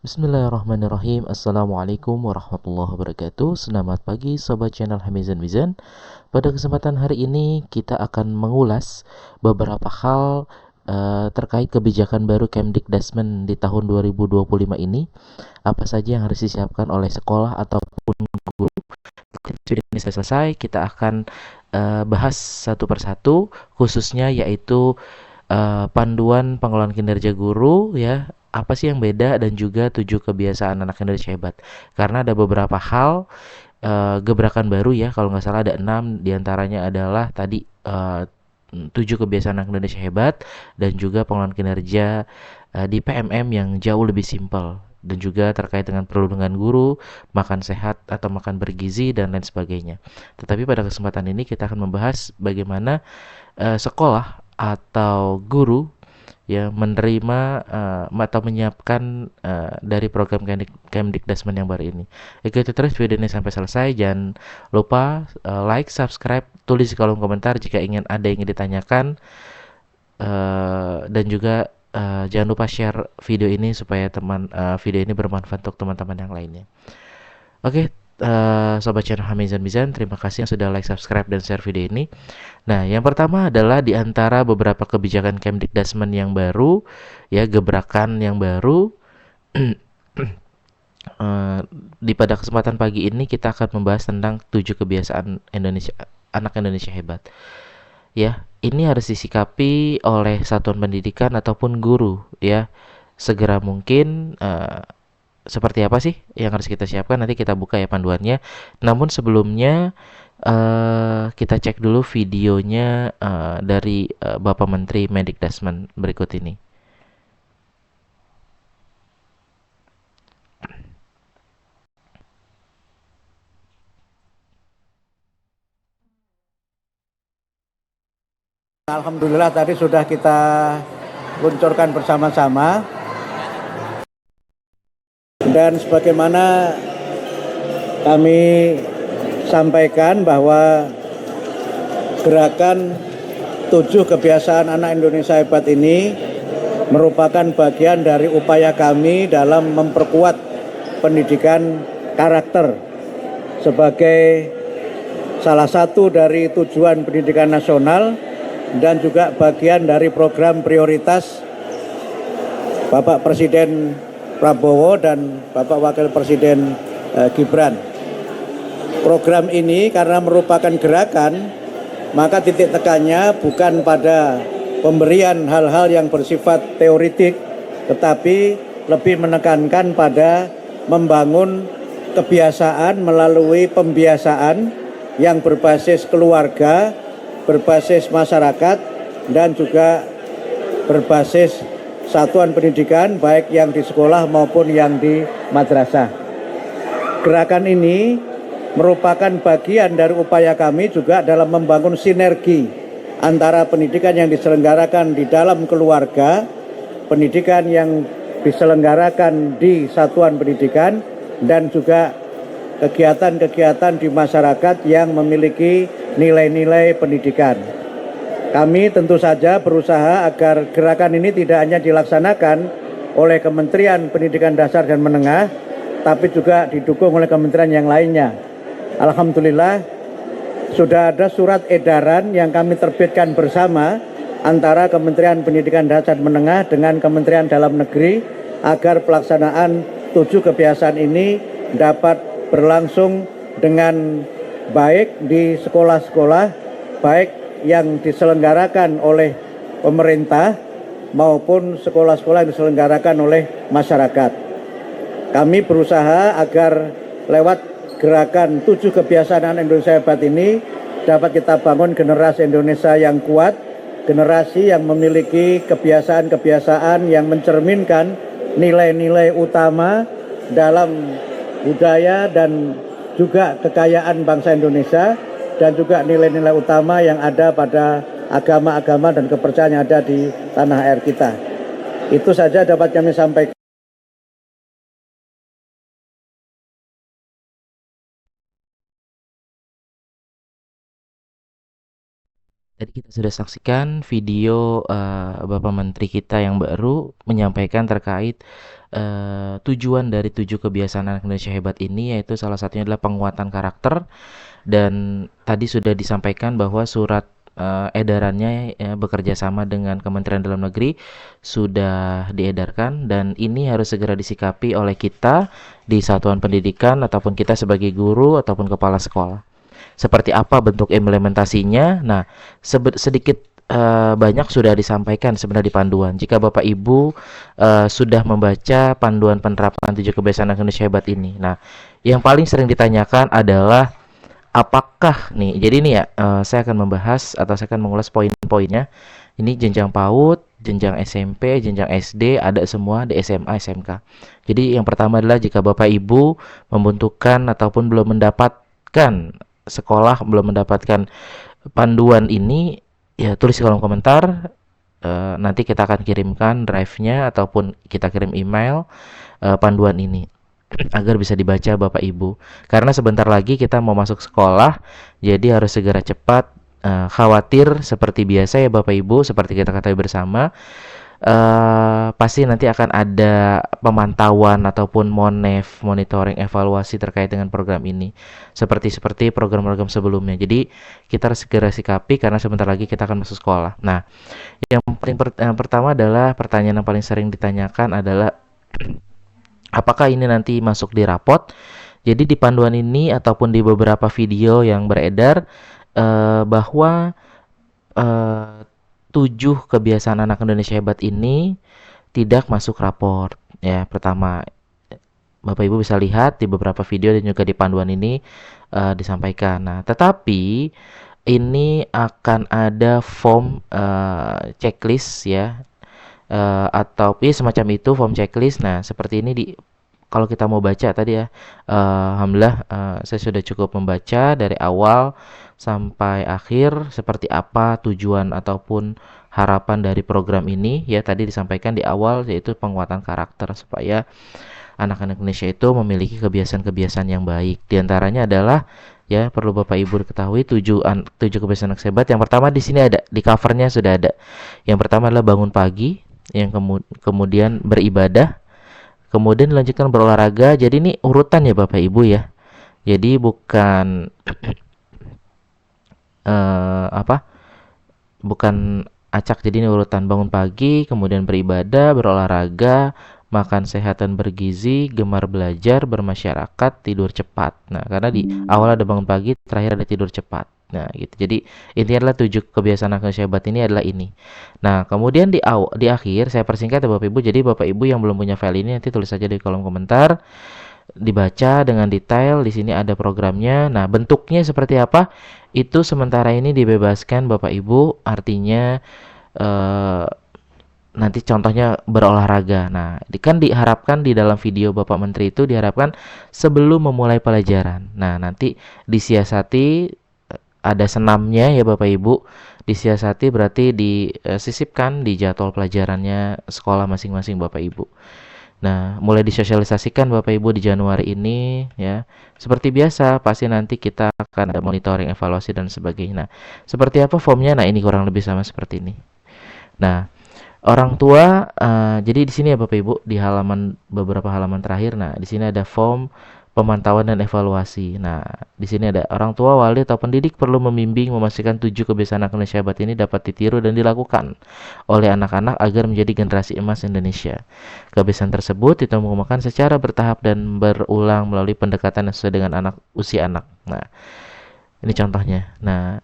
Bismillahirrahmanirrahim. Assalamualaikum warahmatullahi wabarakatuh. Selamat pagi sobat channel Hamizan Mizan. Pada kesempatan hari ini kita akan mengulas beberapa hal terkait kebijakan baru Kemdikdasmen di tahun 2025 ini. Apa saja yang harus disiapkan oleh sekolah ataupun guru. Sudah ini selesai, kita akan bahas satu persatu, khususnya yaitu panduan pengelolaan kinerja guru, ya, apa sih yang beda, dan juga 7 kebiasaan anak Indonesia hebat. Karena ada beberapa hal gebrakan baru, ya, kalau nggak salah ada 6 diantaranya adalah tadi 7 kebiasaan anak Indonesia hebat, dan juga pengelolaan kinerja di PMM yang jauh lebih simpel, dan juga terkait dengan perlindungan guru, makan sehat atau makan bergizi, dan lain sebagainya. Tetapi pada kesempatan ini kita akan membahas bagaimana sekolah atau guru ya menerima atau menyiapkan dari program Kemdikdasmen yang baru ini. Ikuti terus video ini sampai selesai. Jangan lupa like, subscribe, tulis di kolom komentar jika ada yang ingin ditanyakan, dan juga jangan lupa share video ini supaya video ini bermanfaat untuk teman-teman yang lainnya. Oke, sobat channel Hamizan Mizan, terima kasih yang sudah like, subscribe, dan share video ini. Nah, yang pertama adalah di antara beberapa kebijakan Kemdikdasmen yang baru, ya, gebrakan yang baru. Di pada kesempatan pagi ini kita akan membahas tentang 7 kebiasaan anak Indonesia hebat. Ya, ini harus disikapi oleh satuan pendidikan ataupun guru, ya, segera mungkin. Seperti apa sih yang harus kita siapkan? Nanti kita buka ya panduannya. Namun sebelumnya kita cek dulu videonya dari Bapak Menteri Mendikdasmen berikut ini. Alhamdulillah tadi sudah kita luncurkan bersama-sama, dan sebagaimana kami sampaikan bahwa gerakan 7 kebiasaan anak Indonesia hebat ini merupakan bagian dari upaya kami dalam memperkuat pendidikan karakter sebagai salah satu dari tujuan pendidikan nasional dan juga bagian dari program prioritas Bapak Presiden Prabowo dan Bapak Wakil Presiden Gibran. Program ini karena merupakan gerakan, maka titik tekannya bukan pada pemberian hal-hal yang bersifat teoritik, tetapi lebih menekankan pada membangun kebiasaan melalui pembiasaan yang berbasis keluarga, berbasis masyarakat, dan juga berbasis satuan pendidikan baik yang di sekolah maupun yang di madrasah. Gerakan ini merupakan bagian dari upaya kami juga dalam membangun sinergi antara pendidikan yang diselenggarakan di dalam keluarga, pendidikan yang diselenggarakan di satuan pendidikan, dan juga kegiatan-kegiatan di masyarakat yang memiliki nilai-nilai pendidikan. Kami tentu saja berusaha agar gerakan ini tidak hanya dilaksanakan oleh Kementerian Pendidikan Dasar dan Menengah, tapi juga didukung oleh kementerian yang lainnya. Alhamdulillah sudah ada surat edaran yang kami terbitkan bersama antara Kementerian Pendidikan Dasar dan Menengah dengan Kementerian Dalam Negeri agar pelaksanaan 7 kebiasaan ini dapat berlangsung dengan baik di sekolah-sekolah, baik yang diselenggarakan oleh pemerintah maupun sekolah-sekolah yang diselenggarakan oleh masyarakat. Kami berusaha agar lewat gerakan 7 kebiasaan anak Indonesia hebat ini dapat kita bangun generasi Indonesia yang kuat, generasi yang memiliki kebiasaan-kebiasaan yang mencerminkan nilai-nilai utama dalam budaya dan juga kekayaan bangsa Indonesia, dan juga nilai-nilai utama yang ada pada agama-agama dan kepercayaan yang ada di tanah air kita. Itu saja dapat kami sampaikan. Tadi kita sudah saksikan video Bapak Menteri kita yang baru menyampaikan terkait tujuan dari 7 kebiasaan anak Indonesia hebat ini, yaitu salah satunya adalah penguatan karakter. Dan tadi sudah disampaikan bahwa surat edarannya ya, bekerja sama dengan Kementerian Dalam Negeri sudah diedarkan, dan ini harus segera disikapi oleh kita di satuan pendidikan ataupun kita sebagai guru ataupun kepala sekolah. Seperti apa bentuk implementasinya? Nah, sedikit banyak sudah disampaikan sebenarnya di panduan. Jika Bapak Ibu sudah membaca panduan penerapan 7 kebiasaan anak Indonesia hebat ini. Nah, yang paling sering ditanyakan adalah apakah nih. Jadi ini ya, saya akan membahas atau saya akan mengulas poin-poinnya. Ini jenjang PAUD, jenjang SMP, jenjang SD, ada semua di SMA, SMK. Jadi yang pertama adalah jika Bapak Ibu membutuhkan ataupun belum mendapatkan sekolah, belum mendapatkan panduan ini, ya tulis di kolom komentar. Nanti kita akan kirimkan drive-nya ataupun kita kirim email panduan ini agar bisa dibaca Bapak Ibu. Karena sebentar lagi kita mau masuk sekolah, jadi harus segera cepat. Khawatir seperti biasa ya Bapak Ibu, seperti kita ketahui bersama, pasti nanti akan ada pemantauan ataupun monitoring evaluasi terkait dengan program ini seperti program-program sebelumnya. Jadi kita harus segera sikapi karena sebentar lagi kita akan masuk sekolah. Nah, yang pertama adalah pertanyaan yang paling sering ditanyakan adalah apakah ini nanti masuk di rapot. Jadi di panduan ini ataupun di beberapa video yang beredar bahwa 7 kebiasaan anak Indonesia hebat ini tidak masuk raport. Ya, pertama Bapak Ibu bisa lihat di beberapa video dan juga di panduan ini disampaikan. Nah, tetapi ini akan ada form checklist ya, atau semacam itu, form checklist. Nah, seperti ini kalau kita mau baca tadi ya, alhamdulillah saya sudah cukup membaca dari awal sampai akhir seperti apa tujuan ataupun harapan dari program ini ya. Tadi disampaikan di awal yaitu penguatan karakter supaya anak-anak Indonesia itu memiliki kebiasaan-kebiasaan yang baik. Di antaranya adalah ya, perlu Bapak Ibu ketahui 7 kebiasaan anak hebat. Yang pertama di sini ada, di covernya sudah ada. Yang pertama adalah bangun pagi, yang kemudian beribadah, kemudian dilanjutkan berolahraga. Jadi ini urutan ya Bapak Ibu ya. Jadi bukan bukan acak, jadi ini urutan: bangun pagi, kemudian beribadah, berolahraga, makan sehat dan bergizi, gemar belajar, bermasyarakat, tidur cepat. Nah, karena di awal ada bangun pagi, terakhir ada tidur cepat. Nah, gitu. Jadi intinya adalah 7 kebiasaan anak hebat ini adalah ini. Nah, kemudian di akhir saya persingkat ya Bapak Ibu. Jadi Bapak Ibu yang belum punya file ini nanti tulis saja di kolom komentar, dibaca dengan detail. Di sini ada programnya. Nah, bentuknya seperti apa? Itu sementara ini dibebaskan Bapak Ibu. Artinya nanti contohnya berolahraga. Nah, kan diharapkan di dalam video Bapak Menteri itu diharapkan sebelum memulai pelajaran. Nah, nanti disiasati, ada senamnya ya Bapak Ibu. Disiasati berarti disisipkan di jadwal pelajarannya sekolah masing-masing Bapak Ibu. Nah, mulai disosialisasikan Bapak Ibu di Januari ini ya. Seperti biasa, pasti nanti kita akan ada monitoring, evaluasi dan sebagainya. Nah, seperti apa formnya? Nah, ini kurang lebih sama seperti ini. Nah, orang tua, jadi di sini ya Bapak Ibu, di beberapa halaman terakhir. Nah, di sini ada form pemantauan dan evaluasi. Nah, di sini ada orang tua, wali atau pendidik perlu membimbing memastikan 7 kebiasaan anak Indonesia hebat ini dapat ditiru dan dilakukan oleh anak-anak agar menjadi generasi emas Indonesia. Kebiasaan tersebut ditemukan secara bertahap dan berulang melalui pendekatan yang sesuai dengan usia anak. Nah, ini contohnya. Nah,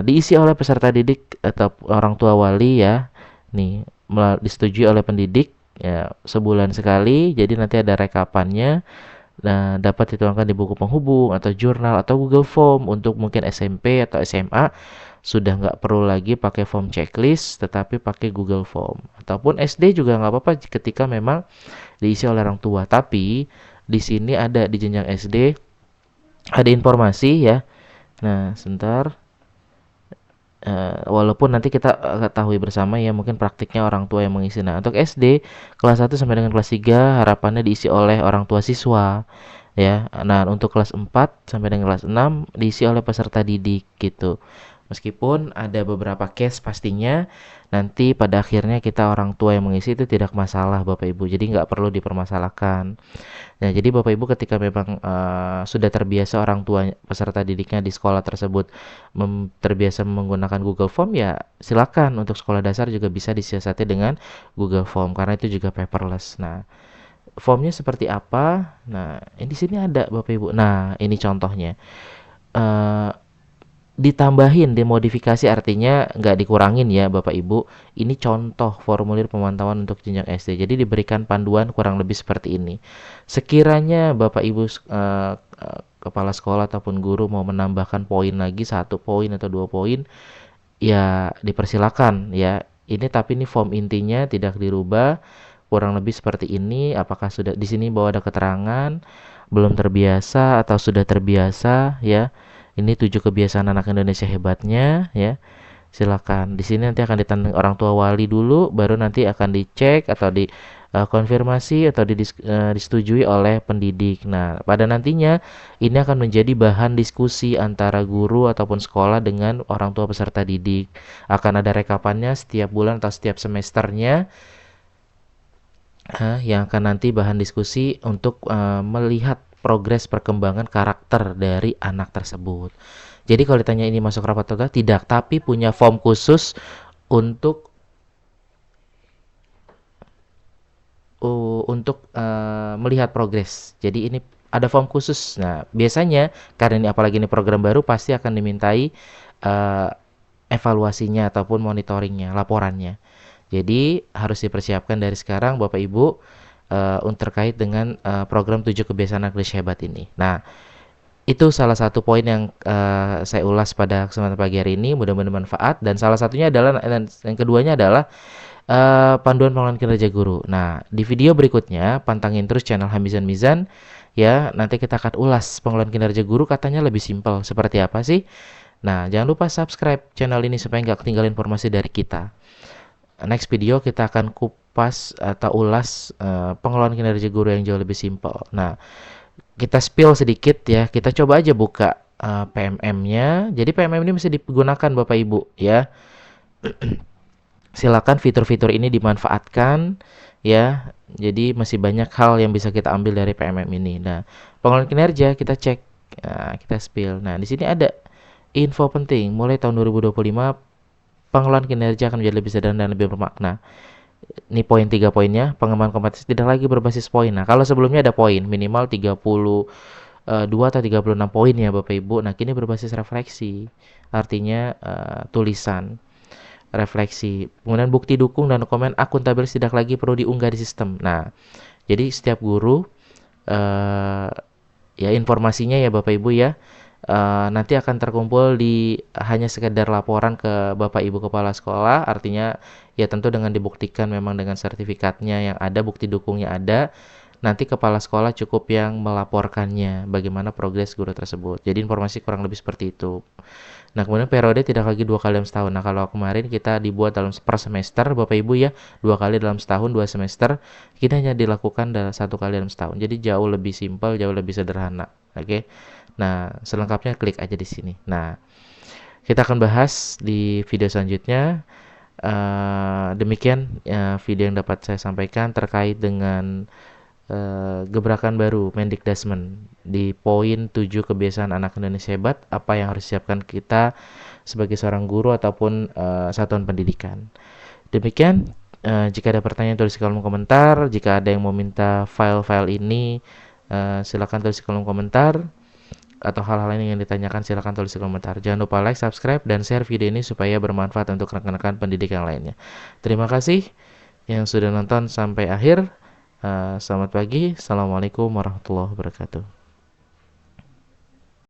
diisi oleh peserta didik atau orang tua wali ya. Nih, disetujui oleh pendidik ya, sebulan sekali. Jadi nanti ada rekapannya. Nah, dapat dituangkan di buku penghubung atau jurnal atau Google Form. Untuk mungkin SMP atau SMA sudah nggak perlu lagi pakai form checklist, tetapi pakai Google Form. Ataupun SD juga nggak apa-apa ketika memang diisi oleh orang tua. Tapi di sini ada di jenjang SD ada informasi ya. Nah, sebentar. Walaupun nanti kita ketahui bersama ya, mungkin praktiknya orang tua yang mengisi. Nah, untuk SD kelas 1 sampai dengan kelas 3 harapannya diisi oleh orang tua siswa ya. Nah, untuk kelas 4 sampai dengan kelas 6 diisi oleh peserta didik gitu. Meskipun ada beberapa case pastinya nanti pada akhirnya kita orang tua yang mengisi itu tidak masalah Bapak Ibu. Jadi nggak perlu dipermasalahkan. Nah, jadi Bapak Ibu ketika memang sudah terbiasa orang tua peserta didiknya di sekolah tersebut terbiasa menggunakan Google Form, ya silakan untuk sekolah dasar juga bisa disiasati dengan Google Form karena itu juga paperless. Nah, formnya seperti apa? Nah, ini di sini ada Bapak Ibu. Nah, ini contohnya. Eh, Ditambahin, dimodifikasi artinya nggak dikurangin ya Bapak Ibu. Ini contoh formulir pemantauan untuk jenjang SD. Jadi diberikan panduan kurang lebih seperti ini. Sekiranya Bapak Ibu kepala sekolah ataupun guru mau menambahkan poin lagi 1 poin atau 2 poin, ya dipersilakan ya. Ini tapi ini form intinya tidak dirubah. Kurang lebih seperti ini. Apakah sudah di sini bahwa ada keterangan belum terbiasa atau sudah terbiasa ya. Ini 7 kebiasaan anak Indonesia hebatnya ya. Silakan. Di sini nanti akan ditandai orang tua wali dulu, baru nanti akan dicek atau dikonfirmasi atau disetujui oleh pendidik. Nah, pada nantinya ini akan menjadi bahan diskusi antara guru ataupun sekolah dengan orang tua peserta didik. Akan ada rekapannya setiap bulan atau setiap semesternya, yang akan nanti bahan diskusi untuk melihat progres perkembangan karakter dari anak tersebut. Jadi kalau ditanya ini masuk rapat terbuka, tidak, tapi punya form khusus untuk melihat progres. Jadi ini ada form khusus. Nah, biasanya karena ini apalagi ini program baru pasti akan dimintai uh, evaluasinya ataupun monitoringnya, laporannya. Jadi harus dipersiapkan dari sekarang Bapak Ibu terkait dengan program 7 kebiasaan anak Indonesia hebat ini. Nah, itu salah satu poin yang saya ulas pada kesempatan pagi hari ini, mudah-mudahan bermanfaat. Dan salah satunya adalah, dan yang keduanya adalah panduan pengelolaan kinerja guru. Nah, di video berikutnya pantangin terus channel Hamizan Mizan ya. Nanti kita akan ulas pengelolaan kinerja guru, katanya lebih simpel. Seperti apa sih? Nah, jangan lupa subscribe channel ini supaya nggak ketinggalan informasi dari kita. Next video kita akan kupas atau ulas pengelolaan kinerja guru yang jauh lebih simpel. Nah, kita spill sedikit ya. Kita coba aja buka PMM-nya. Jadi PMM ini bisa digunakan Bapak Ibu ya. Silakan fitur-fitur ini dimanfaatkan ya. Jadi masih banyak hal yang bisa kita ambil dari PMM ini. Nah, pengelolaan kinerja kita cek. Nah, kita spill. Nah, di sini ada info penting. Mulai tahun 2025 pengelolaan kinerja akan menjadi lebih sederhana dan lebih bermakna. Ini poin 3 poinnya, pengembangan kompetensi tidak lagi berbasis poin. Nah, kalau sebelumnya ada poin minimal 32 atau 36 poin ya Bapak Ibu. Nah, kini berbasis refleksi. Artinya tulisan refleksi. Kemudian bukti dukung dan dokumen akuntabilitas tidak lagi perlu diunggah di sistem. Nah, jadi setiap guru ya informasinya ya Bapak Ibu ya, nanti akan terkumpul di hanya sekedar laporan ke Bapak Ibu Kepala Sekolah. Artinya ya tentu dengan dibuktikan memang dengan sertifikatnya yang ada, bukti dukungnya ada. Nanti Kepala Sekolah cukup yang melaporkannya bagaimana progres guru tersebut. Jadi informasi kurang lebih seperti itu. Nah, kemudian periode tidak lagi 2 kali dalam setahun. Nah, kalau kemarin kita dibuat dalam per semester Bapak Ibu ya, 2 kali dalam setahun, 2 semester. Kita hanya dilakukan dalam 1 kali dalam setahun. Jadi jauh lebih simpel, jauh lebih sederhana. Oke. Nah, selengkapnya klik aja di sini. Nah, kita akan bahas di video selanjutnya. Demikian video yang dapat saya sampaikan terkait dengan gebrakan baru Mendikdasmen di poin 7 kebiasaan anak Indonesia hebat. Apa yang harus disiapkan kita sebagai seorang guru ataupun satuan pendidikan. Demikian. Jika ada pertanyaan tulis di kolom komentar. Jika ada yang mau minta file-file ini, silakan tulis di kolom komentar. Atau hal-hal lain yang ditanyakan silakan tulis di komentar. Jangan lupa like, subscribe, dan share video ini supaya bermanfaat untuk rekan-rekan pendidik yang lainnya. Terima kasih yang sudah nonton sampai akhir. Selamat pagi. Assalamualaikum warahmatullahi wabarakatuh.